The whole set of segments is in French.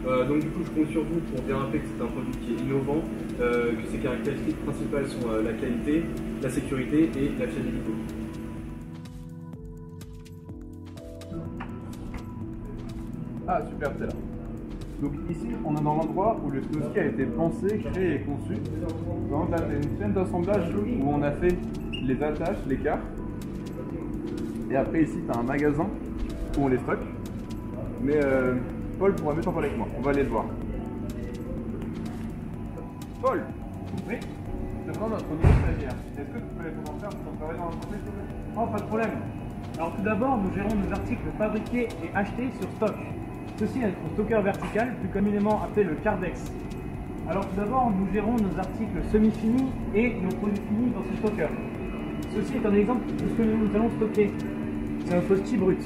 Donc du coup, je compte sur vous pour bien rappeler que c'est un produit qui est innovant, que ses caractéristiques principales sont la qualité, la sécurité et la fiabilité. Ah super, c'est là. Donc ici, on est dans l'endroit où le Snoski a été pensé, créé et conçu. Donc là, c'est une chaîne d'assemblage où on a fait les attaches, les cartes. Et après ici, tu as un magasin où on les stocke. Mais Paul pourra mieux t'en parler avec moi. On va aller le voir. Paul. Oui. C'est vraiment notre nouveau stagiaire. Est-ce que tu peux les commencer pour travailler dans l'entreprise? Oh, pas de problème. Alors tout d'abord, nous gérons nos articles fabriqués et achetés sur stock. Ceci est notre stockeur vertical, plus communément appelé le Cardex. Alors tout d'abord, nous gérons nos articles semi-finis et nos produits finis dans ce stockeur. Ceci est un exemple de ce que nous allons stocker. C'est notre ski brut.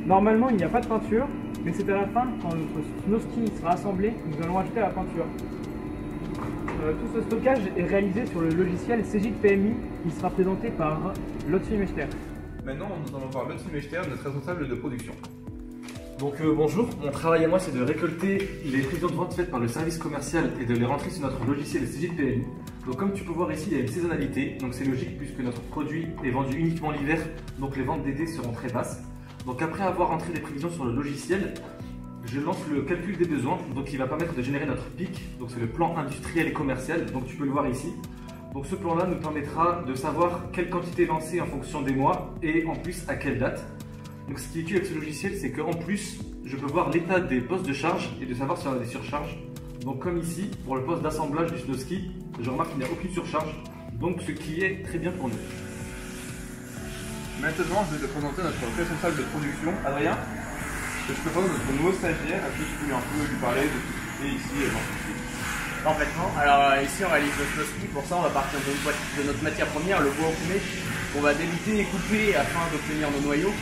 Normalement, il n'y a pas de peinture, mais c'est à la fin, quand notre Snoski sera assemblé, que nous allons ajouter la peinture. Tout ce stockage est réalisé sur le logiciel Cegid PMI qui sera présenté par Lotfi Mechter. Maintenant, nous allons voir Lotfi Mechter, notre responsable de production. Donc bonjour, mon travail à moi c'est de récolter les prévisions de vente faites par le service commercial et de les rentrer sur notre logiciel Cegid PMI. Donc comme tu peux voir ici, il y a une saisonnalité, donc c'est logique puisque notre produit est vendu uniquement l'hiver, donc les ventes d'été seront très basses. Donc après avoir rentré les prévisions sur le logiciel, je lance le calcul des besoins, donc qui va permettre de générer notre pic, donc c'est le plan industriel et commercial, donc tu peux le voir ici. Donc ce plan là nous permettra de savoir quelle quantité lancer en fonction des mois et en plus à quelle date. Donc ce qui est utile avec ce logiciel, c'est qu'en plus, je peux voir l'état des postes de charge et de savoir si on a des surcharges. Donc comme ici, pour le poste d'assemblage du Snoski, je remarque qu'il n'y a aucune surcharge, donc ce qui est très bien pour nous. Maintenant, je vais te présenter notre responsable de production, Adrien. Je te présente notre nouveau stagiaire, à qui tu peux un peu lui parler de tout ce qui est ici et dans ce site. Parfaitement. Alors ici on réalise notre Snoski. Pour ça on va partir de notre matière première, le bois enfumé, qu'on va débiter et couper afin d'obtenir nos noyaux.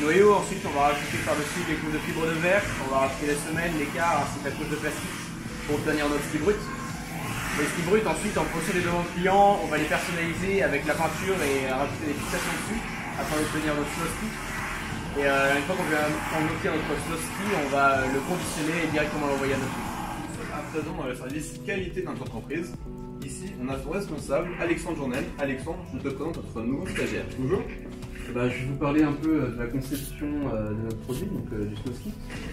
Noyaux, ensuite on va rajouter par-dessus des couches de fibres de verre, on va rajouter les semelles, l'écart ainsi que la couche de plastique pour obtenir notre ski brut. Les ski bruts ensuite en fonction des demandes clients, on va les personnaliser avec la peinture et rajouter des fixations dessus afin d'obtenir notre Snoski. Et une fois qu'on obtient notre Snoski, on va le conditionner et directement l'envoyer à notre client. À présent dans le service qualité de notre entreprise, ici on a son responsable, Alexandre Journel. Alexandre, je te présente notre nouveau stagiaire. Bonjour. Je vais vous parler un peu de la conception de notre produit, donc du Snoski.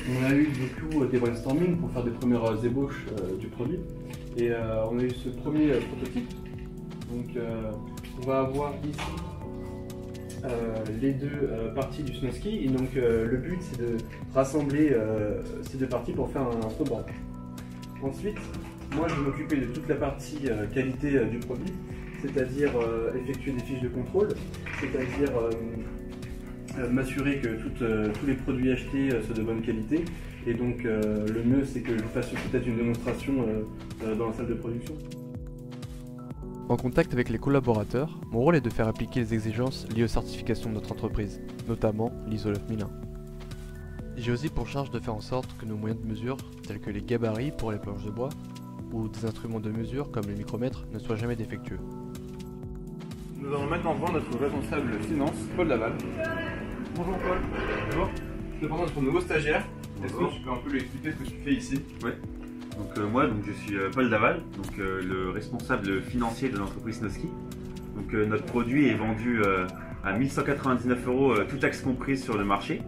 On a eu beaucoup des brainstorming pour faire des premières ébauches du produit. Et on a eu ce premier prototype. Donc on va avoir ici les deux parties du Snoski. Et donc le but c'est de rassembler ces deux parties pour faire un snowboard. Ensuite, moi je vais m'occuper de toute la partie qualité du produit, c'est-à-dire effectuer des fiches de contrôle, c'est-à-dire m'assurer que tous les produits achetés soient de bonne qualité. Et donc le mieux c'est que je fasse peut-être une démonstration dans la salle de production. En contact avec les collaborateurs, mon rôle est de faire appliquer les exigences liées aux certifications de notre entreprise, notamment l'ISO 9001. J'ai aussi pour charge de faire en sorte que nos moyens de mesure, tels que les gabarits pour les planches de bois, ou des instruments de mesure comme le micromètre, ne soient jamais défectueux. Nous allons maintenant voir notre responsable finance, Paul Laval. Bonjour Paul. Bonjour. Je te présente notre nouveau stagiaire. Est-ce que tu peux un peu lui expliquer ce que tu fais ici? Ouais. Donc moi je suis Paul Laval, donc le responsable financier de l'entreprise Snoski. Donc notre produit est vendu à 1199 €, tout taxe comprise sur le marché.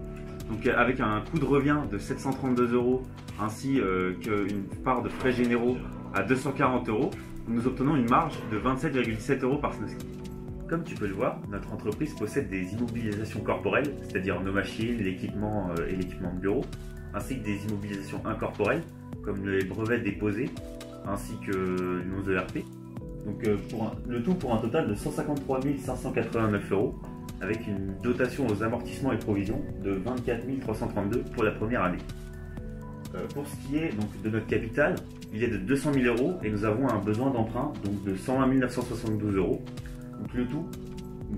Donc avec un coût de revient de 732 € ainsi qu'une part de frais généraux à 240 €, nous obtenons une marge de 27,17 € par Snoski. Comme tu peux le voir, notre entreprise possède des immobilisations corporelles, c'est-à-dire nos machines, l'équipement et l'équipement de bureau, ainsi que des immobilisations incorporelles, comme les brevets déposés, ainsi que nos ERP. Donc le tout pour un total de 153 589 €, avec une dotation aux amortissements et provisions de 24 332 pour la première année. Pour ce qui est donc de notre capital, il est de 200 000 € et nous avons un besoin d'emprunt donc de 120 972 €. Donc le tout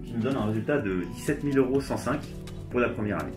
qui nous donne un résultat de 17 105 € pour la première année.